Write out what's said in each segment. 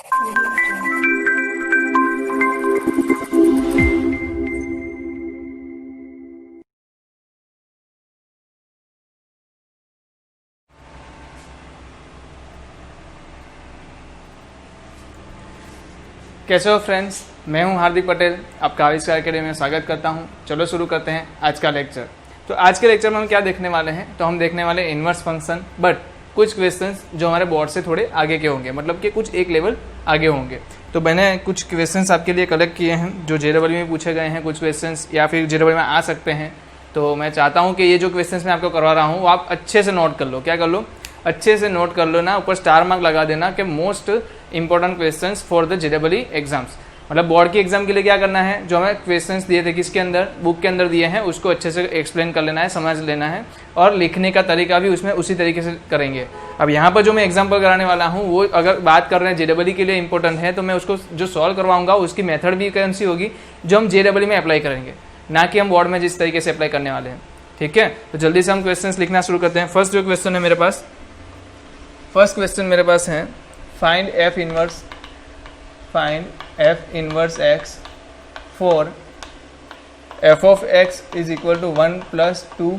कैसे हो फ्रेंड्स, मैं हूं हार्दिक पटेल, आपका आविष्कार अकेडमी में स्वागत करता हूं। चलो शुरू करते हैं आज का लेक्चर। तो आज के लेक्चर में हम क्या देखने वाले हैं, तो हम देखने वाले इन्वर्स फंक्शन, बट कुछ क्वेश्चंस जो हमारे बोर्ड से थोड़े आगे के होंगे, मतलब कि कुछ एक लेवल आगे होंगे। तो मैंने कुछ क्वेश्चंस आपके लिए कलेक्ट किए हैं जो JEE में पूछे गए हैं, कुछ क्वेश्चंस या फिर JEE में आ सकते हैं। तो मैं चाहता हूँ कि ये जो क्वेश्चंस मैं आपको करवा रहा हूँ वो आप अच्छे से नोट कर लो। क्या कर लो? अच्छे से नोट कर लो ना, ऊपर स्टार मार्क लगा देना कि most important questions for the JEE exams. मतलब बोर्ड की एग्जाम के लिए क्या करना है, जो हमें क्वेश्चंस दिए थे किसके अंदर, बुक के अंदर दिए हैं, उसको अच्छे से एक्सप्लेन कर लेना है, समझ लेना है, और लिखने का तरीका भी उसमें उसी तरीके से करेंगे। अब यहाँ पर जो मैं एग्जाम्पल कराने वाला हूँ वो अगर बात कर रहे हैं JEE के लिए इंपॉर्टेंट है, तो मैं उसको जो सॉल्व करवाऊंगा उसकी मेथड भी कौन सी होगी जो हम JEE में अप्लाई करेंगे, ना कि हम बोर्ड में जिस तरीके से अप्लाई करने वाले हैं। ठीक है, तो जल्दी से हम क्वेश्चंस लिखना शुरू करते हैं। फर्स्ट जो क्वेश्चन है मेरे पास, फर्स्ट क्वेश्चन मेरे पास है find f inverse x for f of x is equal to 1 plus 2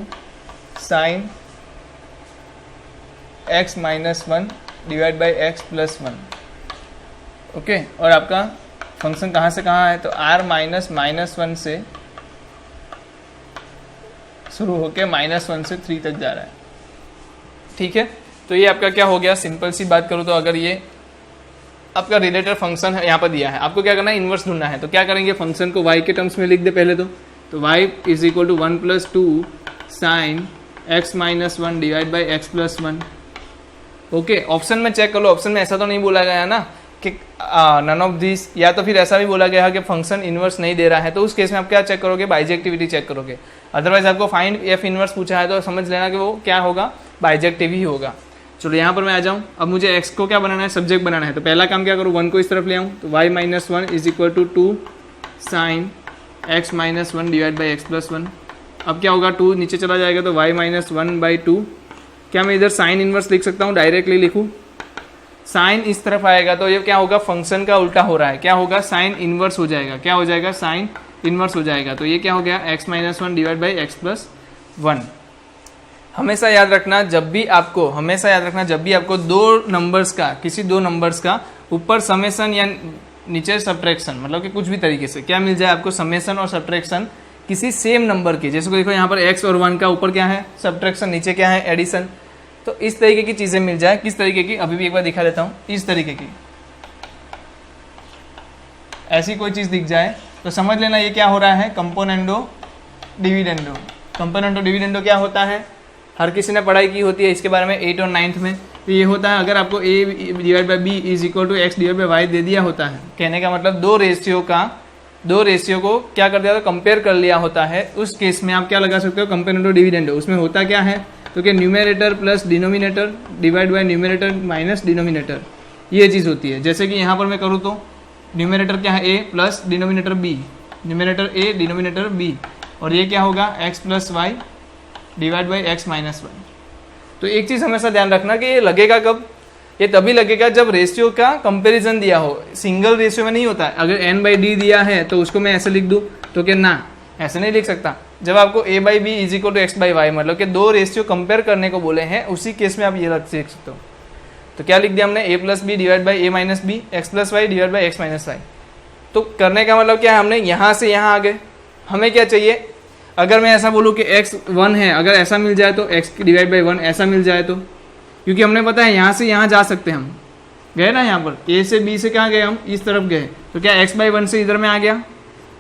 sine x minus 1 divide by x plus 1। Okay, और आपका फंक्शन कहाँ से कहाँ है, तो r माइनस 1 से शुरू होके -1 से 3 तक जा रहा है। ठीक है, तो ये आपका क्या हो गया, सिंपल सी बात करूँ तो अगर ये आपका रिलेटेड फंक्शन है यहाँ पर दिया है, आपको क्या करना है, इन्वर्स ढूंढना है। तो क्या करेंगे, फंक्शन को y के टर्म्स में लिख दे पहले तो y is equal to 1 plus 2 sine x minus 1 divide by x plus 1। Okay, option में चेक कर लो, ऑप्शन में ऐसा तो नहीं बोला गया ना कि नन ऑफ दिस, या तो फिर ऐसा भी बोला गया है कि फंक्शन इन्वर्स नहीं दे रहा है। तो उस केस में आप क्या चेक करोगे, बाइजेक्टिविटी चेक करोगे। अदरवाइज आपको फाइंड f इन्वर्स पूछा है तो समझ लेना कि वो क्या होगा, बाइजेक्टिव ही होगा। चलो यहाँ पर मैं आ जाऊँ, अब मुझे x को क्या बनाना है, सब्जेक्ट बनाना है। तो पहला काम क्या करूँ, 1 को इस तरफ ले आऊँ, तो y minus 1 is equal to 2 sine x minus 1 divide by x plus 1। अब क्या होगा, 2 नीचे चला जाएगा तो y माइनस 1 बाई 2। क्या मैं इधर साइन इन्वर्स लिख सकता हूँ, डायरेक्टली लिखूँ, साइन इस तरफ आएगा तो ये क्या होगा, फंक्शन का उल्टा हो रहा है, क्या होगा, साइन इन्वर्स हो जाएगा। क्या हो जाएगा, साइन इन्वर्स हो जाएगा। तो ये क्या हो गया, x minus 1 divide by x plus 1। हमेशा याद रखना जब भी आपको दो नंबर्स का, किसी दो नंबर्स का ऊपर समेशन या नीचे सब्ट्रैक्शन, मतलब कि कुछ भी तरीके से क्या मिल जाए आपको, समेशन और सब्ट्रैक्शन किसी सेम नंबर की, जैसे को देखो यहाँ पर x और 1 का ऊपर क्या है, सब्ट्रैक्शन, नीचे क्या है, एडिशन। तो इस तरीके की चीजें मिल जाए, किस तरीके की, अभी भी एक बार दिखा देता हूँ, इस तरीके की ऐसी कोई चीज दिख जाए तो समझ लेना ये क्या हो रहा है, कंपोनेंडो डिविडेंडो। कंपोनेंडो डिविडेंडो क्या होता है, हर किसी ने पढ़ाई की होती है इसके बारे में 8 और 9th में। तो ये होता है, अगर आपको a divide by B is equal to x divide by Y दे दिया होता है, कहने का मतलब दो रेशियो को क्या कर दिया, तो कंपेयर कर लिया होता है, उस केस में आप क्या लगा सकते हो, कंपेरेंडो डिविडेंडो। उसमें होता क्या है, तो क्या numerator plus denominator divide by numerator minus denominator, ये चीज़ होती है। जैसे कि यहाँ पर मैं करूँ तो न्यूमेरेटर क्या है, a plus denominator b, numerator a denominator b, और ये क्या होगा, x plus Y divide by x minus 1। तो एक चीज़ हमेशा ध्यान रखना कि ये लगेगा कब, ये तभी लगेगा जब रेशियो का कंपैरिजन दिया हो, सिंगल रेशियो में नहीं होता है। अगर n बाई डी दिया है तो उसको मैं ऐसे लिख दूँ, तो क्या ना, ऐसे नहीं लिख सकता। जब आपको a by B is equal to X by Y, मतलब कि दो रेशियो कंपेयर करने को बोले हैं, उसी केस में आप ये लिख सकते हो। तो क्या लिख दिया हमने, a plus B divide by a minus B, X plus Y divide by X minus Y. तो करने का मतलब क्या है, हमने यहाँ से यहाँ आ गए, हमें क्या चाहिए, अगर मैं ऐसा बोलूँ कि x 1 है, अगर ऐसा मिल जाए तो x डिवाइड बाई 1 ऐसा मिल जाए तो, क्योंकि हमने पता है यहाँ से यहाँ जा सकते हैं, हम गए ना, यहाँ पर a से b से कहाँ गए, हम इस तरफ गए, तो क्या x बाई 1 से इधर में आ गया।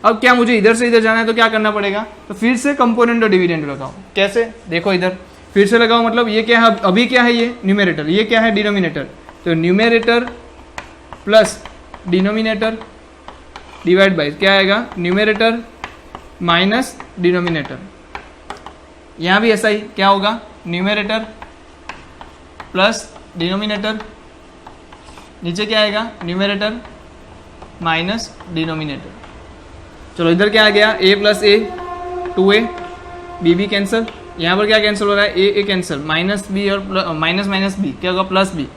अब क्या मुझे इधर से इधर जाना है तो क्या करना पड़ेगा, तो फिर से कंपोनेंट और डिविडेंड लगाओ। कैसे, देखो इधर फिर से लगाओ, मतलब ये क्या है, अभी क्या है, ये न्यूमेरेटर, ये क्या है, डिनोमिनेटर। तो numerator plus denominator divide by क्या आएगा, न्यूमेरेटर माइनस डिनोमिनेटर। यहाँ भी ऐसा ही क्या होगा, न्यूमेरेटर प्लस डिनोमिनेटर, नीचे क्या आएगा, न्यूमेरेटर माइनस डिनोमिनेटर। चलो इधर क्या आ गया, a plus A 2a, b cancel, यहाँ पर क्या कैंसिल हो रहा है, a कैंसिल, माइनस बी और माइनस माइनस बी क्या होगा, plus B,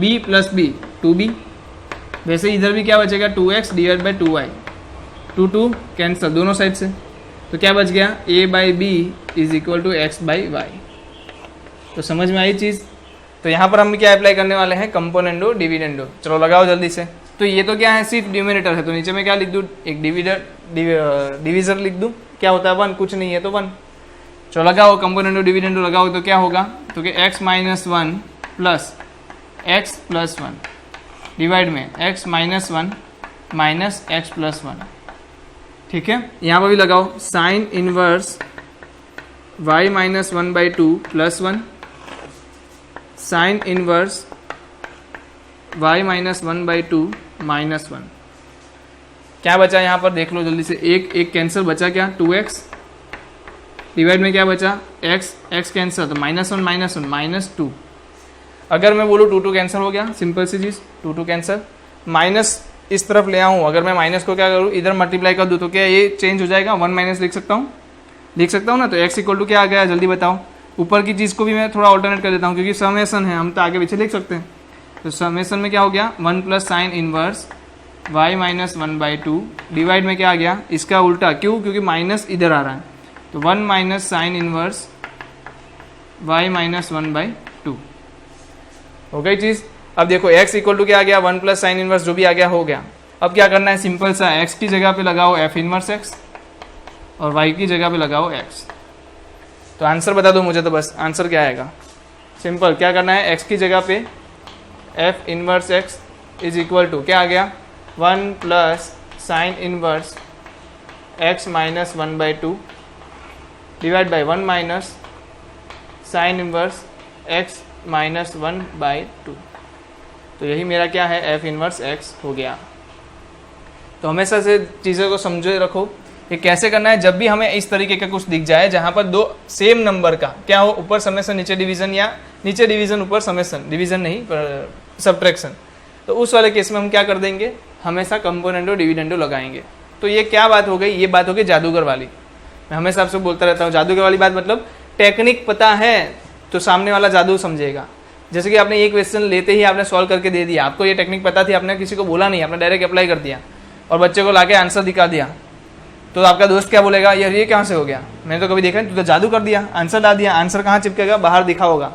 b plus B 2b, वैसे इधर भी क्या बचेगा 2x divide by 2y, 2 cancel दोनों साइड से, तो क्या बच गया a/b is equal to x/y। तो समझ में आई चीज़। तो यहाँ पर हम क्या अप्लाई करने वाले हैं, कंपोनेंडो डिविडेंडो। चलो लगाओ जल्दी से। तो ये तो क्या है, सिर्फ न्यूमरेटर है, तो नीचे में क्या लिख दूँ, एक डिविजर लिख दूँ, क्या होता है 1, कुछ नहीं है तो 1। चलो लगाओ कंपोनेंडो डिविडेंडो लगाओ, तो क्या होगा, तो कि x minus 1 plus x plus 1 divide में x minus 1 minus x plus 1। ठीक है, यहाँ पर भी लगाओ sine inverse y minus 1/2 plus 1 sine inverse y minus 1/2 minus 1। क्या बचा यहाँ पर देख लो जल्दी से, एक कैंसिल बचा, क्या 2x डिवाइड में क्या बचा x कैंसिल, तो -1 -2। अगर मैं बोलूँ 2 कैंसिल हो गया, सिंपल सी चीज़, 2 कैंसिल, माइनस इस तरफ ले आऊँ, अगर मैं माइनस को क्या करूँ इधर मल्टीप्लाई कर दूँ तो क्या ये चेंज हो जाएगा, 1 माइनस लिख सकता हूँ ना। तो x इक्वल टू क्या आ गया जल्दी बताओ। ऊपर की चीज़ को भी मैं थोड़ा ऑल्टरनेट कर देता हूँ क्योंकि समेशन है, हम तो आगे पीछे लिख सकते हैं। तो समेशन में क्या हो गया 1 plus sine inverse y minus 1/2 divide में क्या आ गया इसका उल्टा, क्यों, क्योंकि माइनस इधर आ रहा है, तो 1 minus sine inverse y minus 1/2 हो गई चीज़। अब देखो x इक्वल टू क्या आ गया 1 प्लस साइन इनवर्स जो भी आ गया हो गया। अब क्या करना है, सिंपल सा x की जगह पे लगाओ f इनवर्स x और y की जगह पे लगाओ x। तो आंसर बता दो मुझे, तो बस आंसर क्या आएगा, सिंपल क्या करना है, x की जगह पे f inverse x is equal to क्या आ गया 1 plus sine inverse x minus 1/2 divide by 1 minus sine inverse x minus 1/2। तो यही मेरा क्या है f इनवर्स x हो गया। तो हमेशा से चीज़ों को समझे रखो कि कैसे करना है। जब भी हमें इस तरीके का कुछ दिख जाए जहाँ पर दो सेम नंबर का क्या हो, ऊपर समेशन नीचे डिवीजन या नीचे डिवीजन ऊपर समेशन, डिवीजन नहीं पर सब्ट्रैक्शन, तो उस वाले केस में हम क्या कर देंगे, हमेशा कंपोनेंडो डिविडेंडो लगाएंगे। तो ये क्या बात हो गई, ये बात हो गई जादूगर वाली। मैं हमेशा आपसे बोलता रहता हूँ जादूगर वाली बात, मतलब टेक्निक पता है तो सामने वाला जादू समझेगा। जैसे कि आपने एक क्वेश्चन लेते ही आपने सॉल्व करके दे दिया, आपको ये टेक्निक पता थी, आपने किसी को बोला नहीं, आपने डायरेक्ट अप्लाई कर दिया और बच्चे को लाके आंसर दिखा दिया, तो आपका दोस्त क्या बोलेगा, यार ये कहाँ से हो गया, मैंने तो कभी देखा नहीं, तू तो जादू कर दिया, आंसर ला दिया। आंसर कहाँ चिपकेगा, बाहर दिखा होगा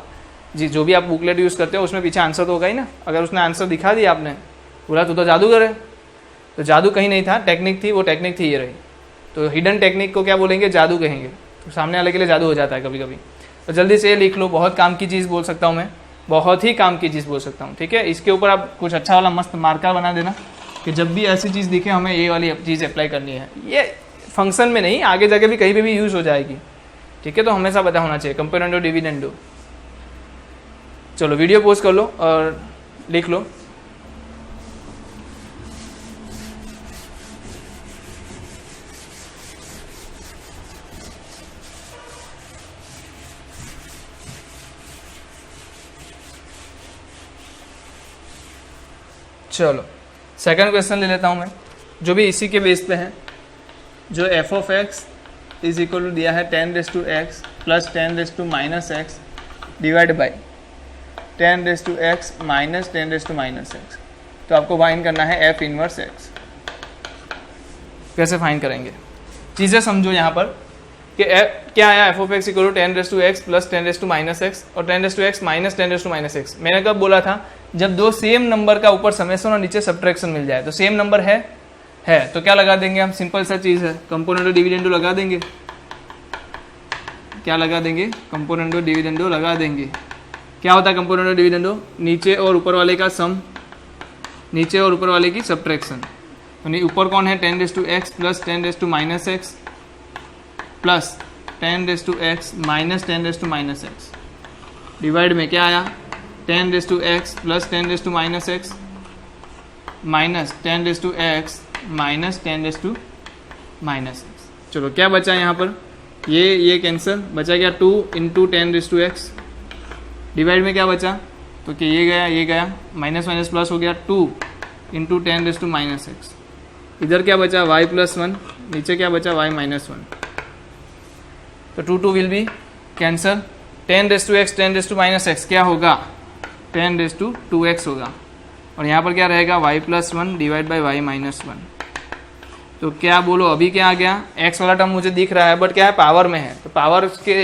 जी, जो भी आप बुकलेट यूज़ करते हो उसमें पीछे आंसर तो होगा ही ना। अगर उसने आंसर दिखा दिया आपने, बोला तू तो जादूगर है, तो जादू कहीं नहीं था, टेक्निक थी, वो टेक्निक थी ये रही। तो हिडन टेक्निक को क्या बोलेंगे, जादू कहेंगे। तो सामने वाले के लिए जादू हो जाता है कभी कभी। तो जल्दी से ये लिख लो, बहुत काम की चीज़ बोल सकता हूँ मैं, बहुत ही काम की चीज़ बोल सकता हूँ। ठीक है, इसके ऊपर आप कुछ अच्छा वाला मस्त मार्कर बना देना कि जब भी ऐसी चीज़ दिखे हमें ये वाली चीज़ अप्लाई करनी है। ये फंक्शन में नहीं, आगे जाके भी कहीं पे भी यूज़ हो जाएगी। ठीक है, तो हमेशा पता होना चाहिए कंपोनेंडो डिविडेंडो। चलो वीडियो पोस्ट कर लो और लिख लो। चलो सेकंड क्वेश्चन ले लेता हूं मैं, जो भी इसी के बेस पे है। जो f of x is equal to दिया है 10⁻x plus 10⁻⁻x divide by 10⁻x minus 10⁻⁻x। तो आपको फाइंड करना है f इनवर्स x। कैसे फाइंड करेंगे, चीज़ें समझो यहाँ पर कि क्या आया, f of x equal to 10⁻x plus 10⁻⁻x और 10⁻x माइनस 10⁻⁻x। मैंने कब बोला था, जब दो सेम नंबर का ऊपर समेशन और नीचे सब्ट्रैक्शन मिल जाए। तो सेम नंबर है तो क्या लगा देंगे हम, सिंपल सा चीज़ है, कंपोनेंडो डिविडेंडो लगा देंगे। क्या लगा देंगे, कंपोनेंडो डिविडेंडो लगा देंगे। क्या होता है कंपोनेंडो डिविडेंडो, नीचे और ऊपर वाले का सम, नीचे और ऊपर वाले की सब्ट्रैक्शन। तो ऊपर कौन है 10⁻x plus 10⁻⁻x plus 10⁻x minus 10⁻⁻x divide में क्या आया 10⁻x plus 10⁻⁻x minus 10⁻x minus 10⁻⁻x। चलो क्या बचा यहाँ पर, ये कैंसिल, बचा क्या 2 इंटू 10⁻x डिवाइड में क्या बचा, तो कि ये गया माइनस माइनस प्लस हो गया 2 इंटू 10⁻⁻x। इधर क्या बचा y प्लस 1, नीचे क्या बचा y माइनस 1। तो 2 will be cancel, 10⁻x 10⁻⁻x क्या होगा 10⁻2x होगा। और यहाँ पर क्या रहेगा y+1 डिवाइड बाई y-1। तो क्या बोलो अभी क्या आ गया, x वाला टर्म मुझे दिख रहा है बट क्या है पावर में है, तो पावर के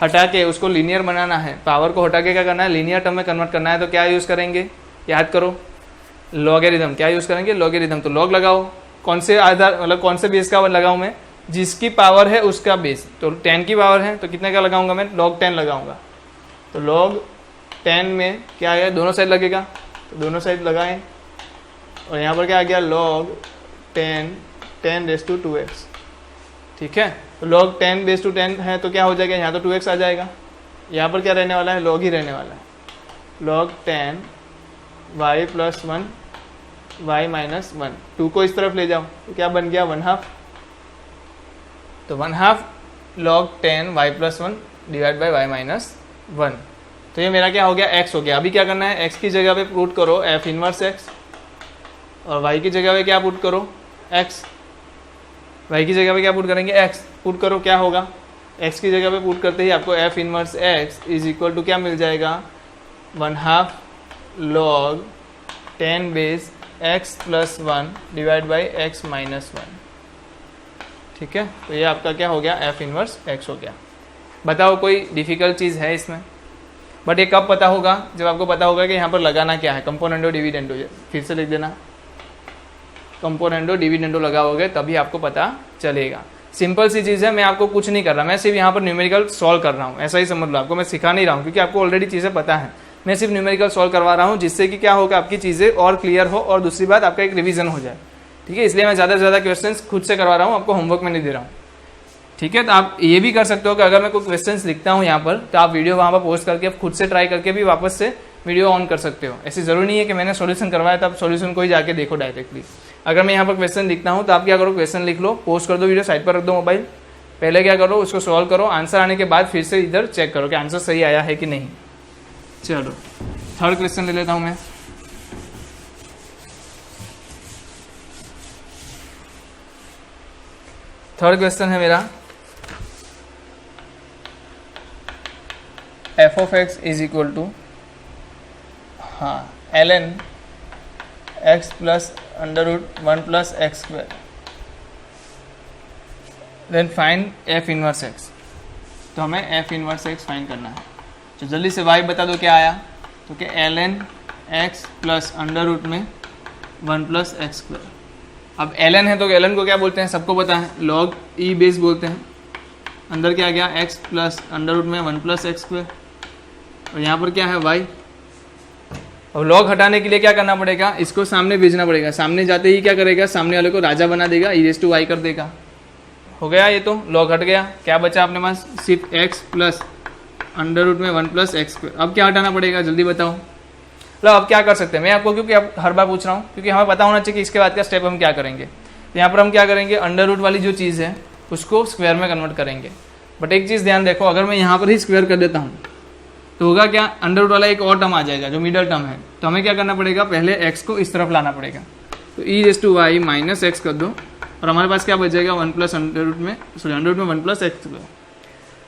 हटा के उसको लीनियर बनाना है, पावर को हटा के क्या करना है लीनियर टर्म में कन्वर्ट करना है। तो क्या यूज़ करेंगे, याद करो लॉगरिथम। क्या यूज़ करेंगे, लॉगरिथम। तो लॉग लगाओ, कौन से आधार मतलब कौन से बेस का लगाऊँ मैं, जिसकी पावर है उसका बेस। तो 10 की पावर है तो कितने का लगाऊंगा मैं, log 10 लगाऊंगा। तो log 10 में क्या आ गया, दोनों साइड लगेगा, तो दोनों साइड लगाएं। और यहाँ पर क्या आ गया log 10 ठीक है। तो log 10 है तो क्या हो जाएगा, यहाँ तो 2x आ जाएगा, यहाँ पर क्या रहने वाला है, log ही रहने वाला है। log 10 y+1 y-1, 2 को इस तरफ ले जाओ तो क्या बन गया 1/2। तो 1/2 log 10 y+1 divide by y-1। तो ये मेरा क्या हो गया, x हो गया। अभी क्या करना है, x की जगह पे पुट करो f इनवर्स x, और y की जगह पे क्या पुट करो, x। y की जगह पे क्या पुट करेंगे, x पुट करो, क्या होगा, x की जगह पे पुट करते ही आपको f inverse x is equal to क्या मिल जाएगा, 1/2 log 10 base x+1 divide by x-1। ठीक है। तो ये आपका क्या हो गया, f इनवर्स x हो गया। बताओ कोई डिफ़िकल्ट चीज़ है इसमें, बट ये कब पता होगा, जब आपको पता होगा कि यहाँ पर लगाना क्या है, कंपोनेंडो डिविडेंडो। फिर से लिख देना, कंपोनेंडो डिविडेंडो लगाओगे तभी आपको पता चलेगा। सिंपल सी चीज़ है, मैं आपको कुछ नहीं कर रहा, मैं सिर्फ यहाँ पर न्यूमेरिकल सॉल्व कर रहा हूँ, ऐसा ही समझ लो। आपको मैं सिखा नहीं रहा हूँ क्योंकि आपको ऑलरेडी चीज़ें पता है, मैं सिर्फ न्यूमेरिकल सॉल्व करवा रहा हूँ, जिससे कि क्या होगा, आपकी चीज़ें और क्लियर हो, और दूसरी बात आपका एक रिवीजन हो जाए। ठीक है, इसलिए मैं ज़्यादा से ज़्यादा क्वेश्चंस खुद से करवा रहा हूँ, आपको होमवर्क में नहीं दे रहा हूँ। ठीक है। तो आप ये भी कर सकते हो कि अगर मैं कोई क्वेश्चंस लिखता हूँ यहाँ पर, तो आप वीडियो वहाँ पर पोस्ट करके आप खुद से ट्राई करके भी वापस से वीडियो ऑन कर सकते हो। ऐसी ज़रूरी नहीं है कि मैंने सॉल्यूशन करवाया तो आप सॉल्यूशन को ही जाके देखो डायरेक्टली। अगर मैं यहाँ पर क्वेश्चन लिखता हूँ तो आप क्या करो, क्वेश्चन लिख लो, पोस्ट कर दो, वीडियो साइड पर रख दो मोबाइल, पहले क्या करो उसको सॉल्व करो, आंसर आने के बाद फिर से इधर चेक करो कि आंसर सही आया है कि नहीं। चलो थर्ड क्वेश्चन ले लेता हूँ मैं। थर्ड क्वेश्चन है मेरा, f of x is equal to ln x plus √1 plus X square, then find f inverse x। तो हमें f इनवर्स x फाइंड करना है। तो जल्दी से y बता दो क्या आया, तो क्या ln x plus √1 plus X square. अब ln है तो ln को क्या बोलते हैं, सबको पता है, log e बेस बोलते हैं। अंदर क्या गया, x plus √1 plus X square, और यहाँ पर क्या है y। और log हटाने के लिए क्या करना पड़ेगा, इसको सामने भेजना पड़ेगा, सामने जाते ही क्या करेगा, सामने वाले को राजा बना देगा, e⁻y कर देगा। हो गया, ये तो log हट गया, क्या बचा अपने पास, सिर्फ x plus √1 plus X square. अब क्या हटाना पड़ेगा, जल्दी बताओ। मतलब अब क्या कर सकते हैं, मैं आपको क्योंकि अब हर बार पूछ रहा हूँ, क्योंकि हमें पता होना चाहिए कि इसके बाद का स्टेप हम क्या करेंगे। तो यहाँ पर हम क्या करेंगे, अंडर वाली जो चीज़ है उसको स्क्वायर में कन्वर्ट करेंगे। बट एक चीज़ ध्यान देखो, अगर मैं यहाँ पर ही स्क्वायर कर देता हूँ तो होगा क्या, अंडर वाला एक और टर्म आ जाएगा जो मिडल टर्म है। तो हमें क्या करना पड़ेगा, पहले x को इस तरफ लाना पड़ेगा। तो e⁻y माइनस एक्स कर दो, और हमारे पास क्या बच जाएगा, 1 प्लस √1 प्लस एक्स स्क्वायर।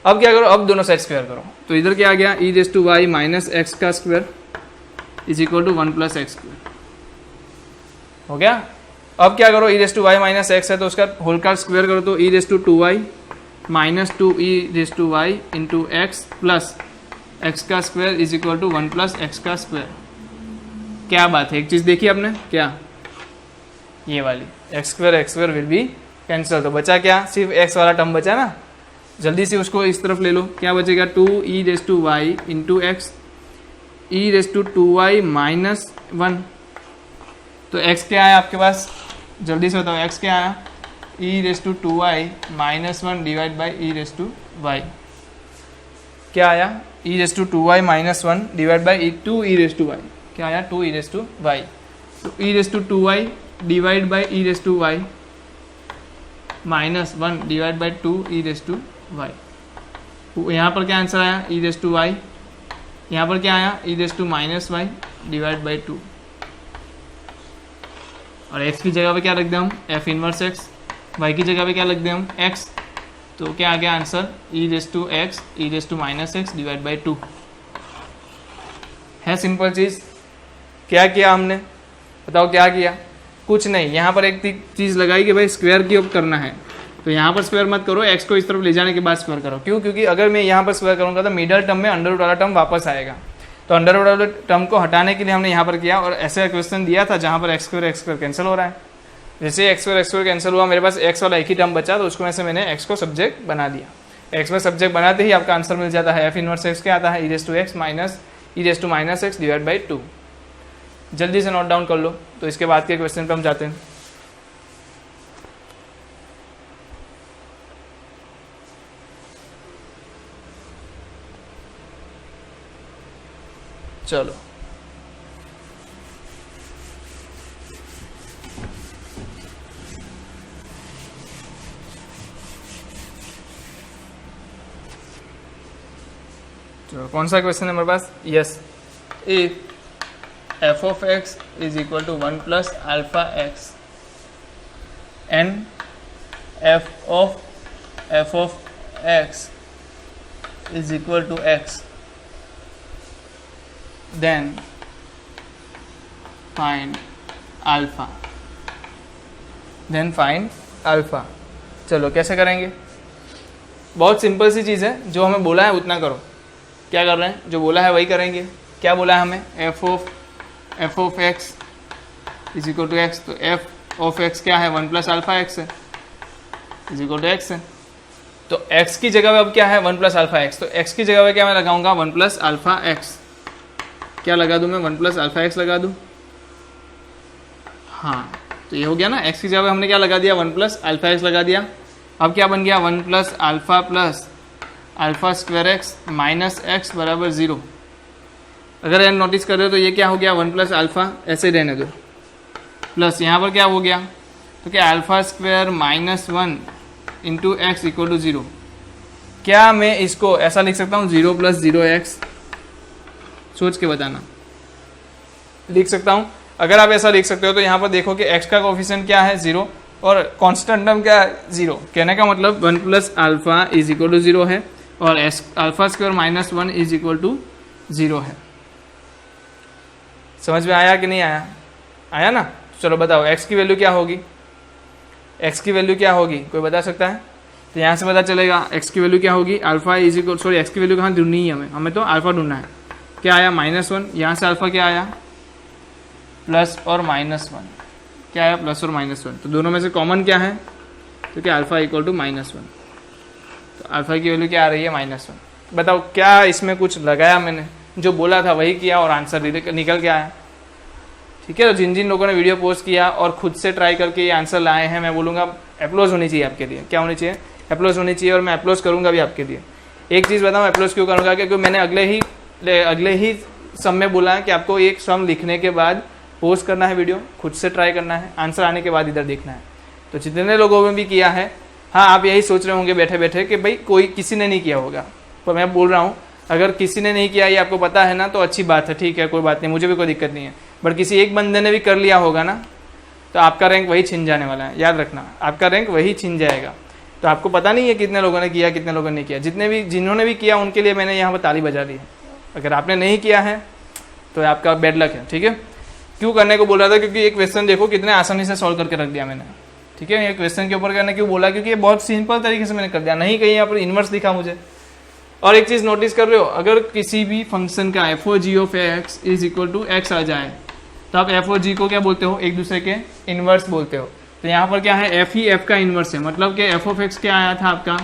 अब क्या करो, अब दोनों साइड स्क्वायर करो। तो इधर क्या आ गया, e⁻y माइनस एक्स का square is equal to 1 plus X square. हो गया। अब क्या करो, e⁻y माइनस एक्स है तो उसका होल का स्क्वायर करो, तो e⁻2y minus 2e⁻y into X plus X का square is equal to 1 plus X का स्क्वायर। क्या बात है, एक चीज़ देखी आपने, क्या, ये वाली x square will be cancel. तो बचा क्या, सिर्फ एक्स वाला टर्म बचा ना, जल्दी से उसको इस तरफ ले लो। क्या बचेगा, 2e⁻y into x e⁻2y minus 1। तो x क्या आया आपके पास, जल्दी से बताओ, x क्या आया, e⁻2y minus 1 divide by e⁻y। क्या आया, e⁻2y minus 1 divide by 2e⁻y। क्या आया, 2e⁻y। तो e⁻2y divide by e⁻y minus 1 divide by 2e⁻y। यहाँ पर क्या आंसर आया, e⁻y। यहाँ पर क्या आया, e⁻−y डिवाइड बाई 2। और x की जगह पे क्या रख दें हम, f इनवर्स x। y की जगह पे क्या रख दें हम, x। तो क्या आ गया answer, e⁻x e⁻−x divide by 2। है सिंपल चीज़। क्या किया हमने, बताओ क्या किया, कुछ नहीं, यहाँ पर एक चीज़ लगाई कि भाई स्क्वायर क्यूब करना है, तो यहाँ पर स्क्वायर मत करो, एक्स को इस तरफ ले जाने के बाद स्क्वायर करो। क्यों? क्योंकि अगर मैं यहाँ पर स्क्वायर करूँगा तो मिडल टर्म में अंडर रूट वाला टर्म वापस आएगा, तो अंडर रूट वाले टर्म को हटाने के लिए हमने यहाँ पर किया। और ऐसा क्वेश्चन दिया था जहाँ पर एक्स स्क्वायर कैंसिल हो रहा है, जैसे एक्स स्क्वायर कैंसिल हुआ, मेरे पास एक्स वाला एक ही टर्म बचा, तो उसको में से मैंने एक्स को सब्जेक्ट बना दिया। एक्स में सब्जेक्ट बनाते ही आपका आंसर मिल जाता है, एफ इनवर्स एक्स क्या आता है, e raise to minus X divide by 2। जल्दी से नोट डाउन कर लो, तो इसके बाद के क्वेश्चन पे हम जाते हैं। चलो कौन सा क्वेश्चन है हमारे पास? Yes, if F of X is equal to 1 plus alpha X and F of X is equal to X, then find alpha, चलो कैसे करेंगे? बहुत सिंपल सी चीज़ है, जो हमें बोला है उतना करो। क्या कर रहे हैं? जो बोला है वही करेंगे। क्या बोला है हमें? F of X is equal to X, तो एफ ऑफ एक्स क्या है? 1 प्लस अल्फा एक्स है, इज इक्वल टू एक्स है। तो एक्स की जगह पे अब क्या है? 1 प्लस अल्फा एक्स, तो एक्स की जगह पे क्या मैं लगाऊंगा? 1 प्लस अल्फा एक्स। क्या लगा दूं मैं? 1 प्लस अल्फा एक्स लगा दूं। हाँ, तो ये हो गया ना, एक्स की जगह हमने क्या लगा दिया? 1 प्लस अल्फा एक्स लगा दिया। अब क्या बन गया? 1 plus alpha square x minus x बराबर 0। अगर एन नोटिस कर रहे हो तो ये क्या हो गया? 1 प्लस अल्फा, ऐसे रहने दो, प्लस यहाँ पर क्या हो गया? तो क्या alpha square minus 1 into X equal to 0। क्या मैं इसको ऐसा लिख सकता हूँ? 0 प्लस 0x, सोच के बताना, लिख सकता हूँ? अगर आप ऐसा लिख सकते हो तो यहाँ पर देखो कि x का कोफिशिएंट क्या है? 0, और कांस्टेंट टर्म क्या है? 0। कहने का मतलब 1 plus alpha is equal to 0 है, और alpha square minus 1 is equal to 0 है। समझ में आया कि नहीं आया? आया ना? चलो बताओ x की वैल्यू क्या होगी? x की वैल्यू क्या होगी? कोई बता सकता है? तो यहाँ से पता चलेगा x की वैल्यू क्या होगी? Alpha is equal, sorry x की वैल्यू कहाँ ढूंढनी है हमें तो अल्फा ढूंढना है। क्या आया? -1। यहाँ से अल्फा क्या आया? प्लस और -1। क्या आया? प्लस और -1। तो दोनों में से कॉमन क्या है? तो क्या अल्फा इक्वल टू -1, तो अल्फा की वैल्यू क्या आ रही है? -1। बताओ क्या इसमें कुछ लगाया मैंने? जो बोला था वही किया और आंसर निकल के आया। ठीक है, तो जिन जिन लोगों ने वीडियो पोस्ट किया और खुद से ट्राई करके ये आंसर लाए हैं, मैं बोलूँगा अप्लॉज होनी चाहिए आपके लिए। क्या होनी चाहिए? अप्लॉज होनी चाहिए, और मैं अप्लॉज करूँगा भी आपके लिए। एक चीज़ बताऊँ अप्लॉज क्यों करूँगा? क्योंकि मैंने अगले ही सम में बोला है कि आपको एक सम लिखने के बाद पोस्ट करना है वीडियो, खुद से ट्राई करना है, आंसर आने के बाद इधर देखना है। तो जितने लोगों ने भी किया है, हाँ आप यही सोच रहे होंगे बैठे बैठे कि भाई किसी ने नहीं किया होगा, पर मैं बोल रहा हूँ अगर किसी ने नहीं किया, ये आपको पता है ना, तो अच्छी बात है, ठीक है, कोई बात नहीं, मुझे भी कोई दिक्कत नहीं है। बट किसी एक बंदे ने भी कर लिया होगा ना, तो आपका रैंक वही छिन जाने वाला है, याद रखना, आपका रैंक वही छिन जाएगा। तो आपको पता नहीं है कितने लोगों ने किया, कितने लोगों ने नहीं किया। जिन्होंने भी किया उनके लिए मैंने यहाँ पर ताली बजा दी है। अगर आपने नहीं किया है तो आपका बैड लक है। ठीक है, क्यों करने को बोल रहा था? क्योंकि एक क्वेश्चन देखो कितने आसानी से सॉल्व करके रख दिया मैंने। ठीक है, ये क्वेश्चन के ऊपर करने क्यों बोला? क्योंकि ये बहुत सिंपल तरीके से मैंने कर दिया, नहीं कहीं यहाँ पर इन्वर्स दिखा मुझे। और एक चीज़ नोटिस कर रहे हो, अगर किसी भी फंक्शन का F O G of X is equal to X आ जाए, तो आप एफ ओ जी को क्या बोलते हो? एक दूसरे के इन्वर्स बोलते हो। तो यहाँ पर क्या है? एफ ही एफ का इन्वर्स है, मतलब कि एफ ऑफ एक्स क्या आया था आपका?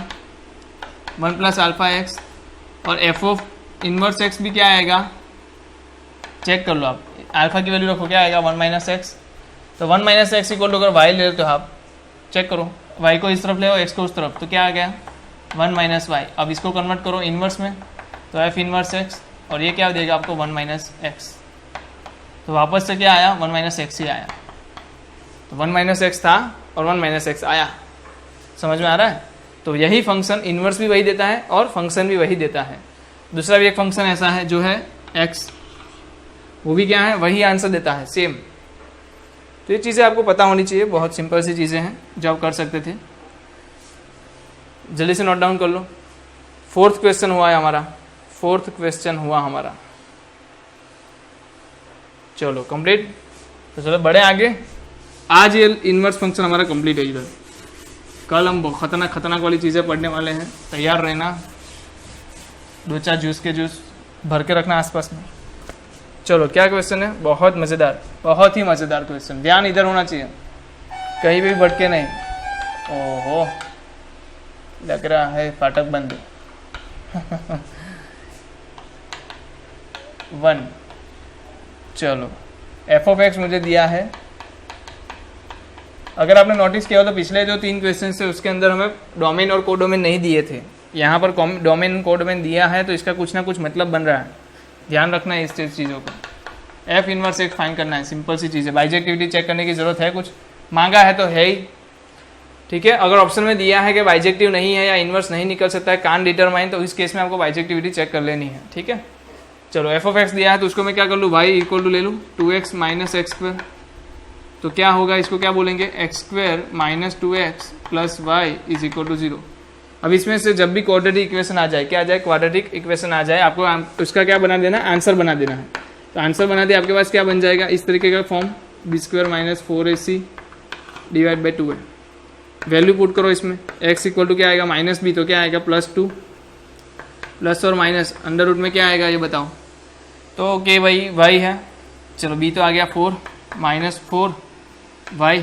1 प्लस अल्फा एक्स, और एफ ऑफ इन्वर्स एक्स भी क्या आएगा? चेक कर लो आप, अल्फा की वैल्यू रखो, क्या आएगा? 1 माइनस एक्स। तो 1 माइनस एक्स इक्वल टू अगर वाई ले लेते हो आप, चेक करो, वाई को इस तरफ ले, एक्स को उस तरफ, तो क्या आ गया? 1 माइनस वाई। अब इसको कन्वर्ट करो इन्वर्स में, तो एफ इन्वर्स एक्स, और ये क्या देगा आपको? 1 माइनस एक्स। तो वापस से क्या आया? 1 माइनस एक्स ही आया। तो 1 माइनस एक्स था और 1 माइनस एक्स आया। समझ में आ रहा है? तो यही फंक्शन इन्वर्स भी वही देता है और फंक्शन भी वही देता है। दूसरा भी एक फंक्शन ऐसा है जो है एक्स, वो भी क्या है? वही आंसर देता है, सेम। तो ये चीज़ें आपको पता होनी चाहिए, बहुत सिंपल सी चीज़ें हैं जो आप कर सकते थे। जल्दी से नोट डाउन कर लो। 4th क्वेश्चन हुआ है हमारा, 4th क्वेश्चन हुआ हमारा। चलो कंप्लीट। तो चलो बढ़े आगे। आज ये इन्वर्स फंक्शन हमारा कंप्लीट है इधर। कल हम खतरनाक खतरनाक वाली चीज़ें पढ़ने वाले हैं, तैयार रहना। 2-4 जूस के जूस भर के रखना आसपास में। चलो क्या क्वेश्चन है, बहुत मज़ेदार, बहुत ही मज़ेदार क्वेश्चन। ध्यान इधर होना चाहिए, कहीं भी भटके नहीं। ओहो लग रहा है फाटक बंद। 1 चलो f(x) मुझे दिया है। अगर आपने नोटिस किया हो तो पिछले जो 3 क्वेश्चन थे उसके अंदर हमें डोमेन और कोडोमेन नहीं दिए थे। यहाँ पर डोमेन कोडोमेन दिया है, तो इसका कुछ ना कुछ मतलब बन रहा है। ध्यान रखना है इस चीज़ों को। f इनवर्स x फाइंड करना है, सिंपल सी चीज़ है। बाइजेक्टिविटी चेक करने की जरूरत है, कुछ मांगा है तो है ही, ठीक है। अगर ऑप्शन में दिया है कि बाइजेक्टिव नहीं है या इनवर्स नहीं निकल सकता है, कान डिटरमाइन, तो इस केस में आपको बाइजेक्टिविटी चेक कर लेनी है, ठीक है। चलो f(x) दिया है तो उसको मैं क्या कर लूँ, y इक्वल टू ले लूँ 2x माइनस x²। तो क्या होगा, इसको क्या बोलेंगे, x² minus 2x plus y is equal to 0। अब इसमें से जब भी क्वाड्रेटिक इक्वेशन आ जाए, क्या आ जाए, क्वाड्रेटिक इक्वेशन आ जाए, आपको उसका क्या बना देना, आंसर बना देना है। तो आंसर बना दिया, आपके पास क्या बन जाएगा, इस तरीके का form, b² minus 4ac divide by 2 है। वैल्यू पुट करो इसमें, x इक्वल टू क्या आएगा, माइनस b, तो क्या आएगा +2, प्लस और माइनस अंडर रूट में क्या आएगा ये बताओ। तो ओके भाई y है, चलो b तो आ गया 4 माइनस 4y।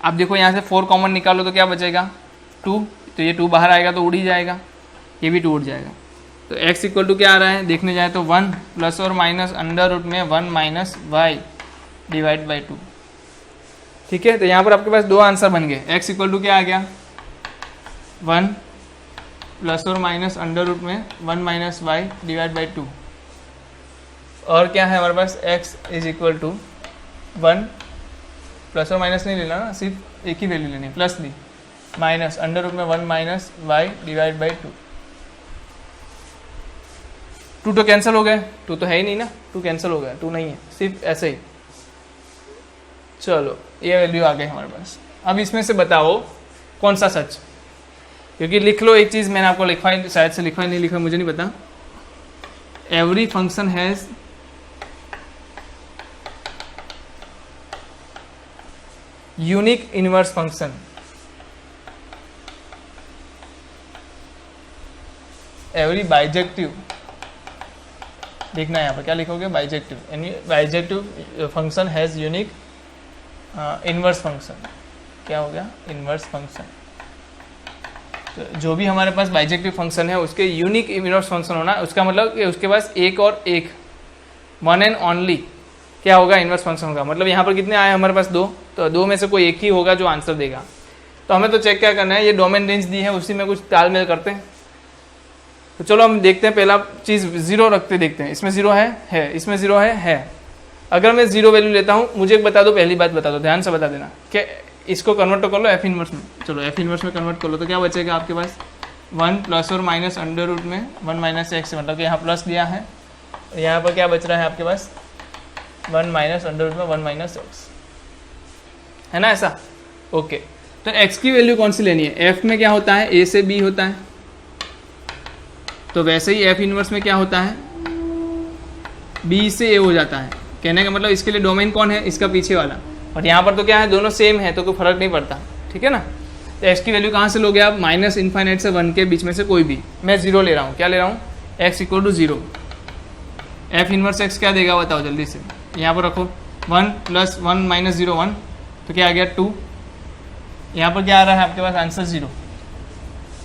अब देखो यहाँ से 4 कॉमन निकालो तो क्या बचेगा 2, तो ये 2 बाहर आएगा तो उड़ ही जाएगा, ये भी 2 उड़ जाएगा। तो x इक्वल टू क्या आ रहा है, देखने जाए तो 1 प्लस और माइनस अंडर रूट में 1 माइनस y डिवाइड बाई 2, ठीक है। तो यहाँ पर आपके पास 2 आंसर बन गए। x इक्वल टू क्या आ गया 1 प्लस और माइनस अंडर रूट में 1 माइनस y डिवाइड बाई 2, और क्या है हमारे पास x is equal to 1 plus और माइनस नहीं लेना ना, सिर्फ एक ही वैल्यू लेनी, प्लस दी माइनस अंडर रूट में 1 माइनस y डिवाइड बाई 2। 2 तो कैंसिल हो गए, 2 तो है ही नहीं ना, 2 कैंसिल हो गया, 2 नहीं है, सिर्फ ऐसे ही। चलो ये वैल्यू आ गई हमारे पास। अब इसमें से बताओ कौन सा सच, क्योंकि लिख लो एक चीज़, मैंने आपको लिखवा, शायद से लिखवा नहीं लिखा मुझे नहीं पता। Every function has unique inverse function. Every bijective, देखना है यहाँ पर क्या लिखोगे, bijective, bijective function has unique inverse function. क्या हो गया, इनवर्स फंक्शन। तो जो भी हमारे पास बाइजेक्टिव फंक्शन है उसके यूनिक इनवर्स फंक्शन होना, उसका मतलब कि उसके पास एक और एक, वन एंड ओनली क्या होगा, इनवर्स फंक्शन होगा। मतलब यहाँ पर कितने आए हमारे पास 2, तो 2 में से कोई एक ही होगा जो आंसर देगा। तो हमें तो चेक क्या करना है, ये डोमेन रेंज दी है उसी में कुछ तालमेल करते हैं। तो चलो हम देखते हैं, पहला चीज़ 0 रखते देखते हैं। इसमें 0 है, इसमें 0 है। अगर मैं 0 वैल्यू लेता हूँ, मुझे एक बता दो, पहली बात बता दो, ध्यान से बता देना कि इसको कन्वर्ट तो कर लो f इनवर्स में। चलो f इनवर्स में कन्वर्ट कर लो तो क्या बचेगा आपके पास 1 प्लस और माइनस अंडर रूट में 1 माइनस x, मतलब कि यहाँ प्लस दिया है, यहाँ पर क्या बच रहा है आपके पास 1 माइनस अंडर रूट में 1 माइनस x, है ना ऐसा। ओके, तो x की वैल्यू कौन सी लेनी है, f में क्या होता है a से b होता है, तो वैसे ही f इनवर्स में क्या होता है b से a हो जाता है। कहने का मतलब इसके लिए डोमेन कौन है, इसका पीछे वाला, और यहाँ पर तो क्या है दोनों सेम है तो कोई फर्क नहीं पड़ता, ठीक है ना। तो x की वैल्यू कहाँ से लोगे आप, माइनस इन्फाइनाइट से 1 के बीच में से कोई भी। मैं 0 ले रहा हूँ, क्या ले रहा हूँ, x equal to 0। f inverse x क्या देगा बताओ जल्दी से, यहाँ पर रखो 1 प्लस 1 माइनस 0 1, तो क्या आ गया 2। यहाँ पर क्या आ रहा है आपके पास आंसर 0।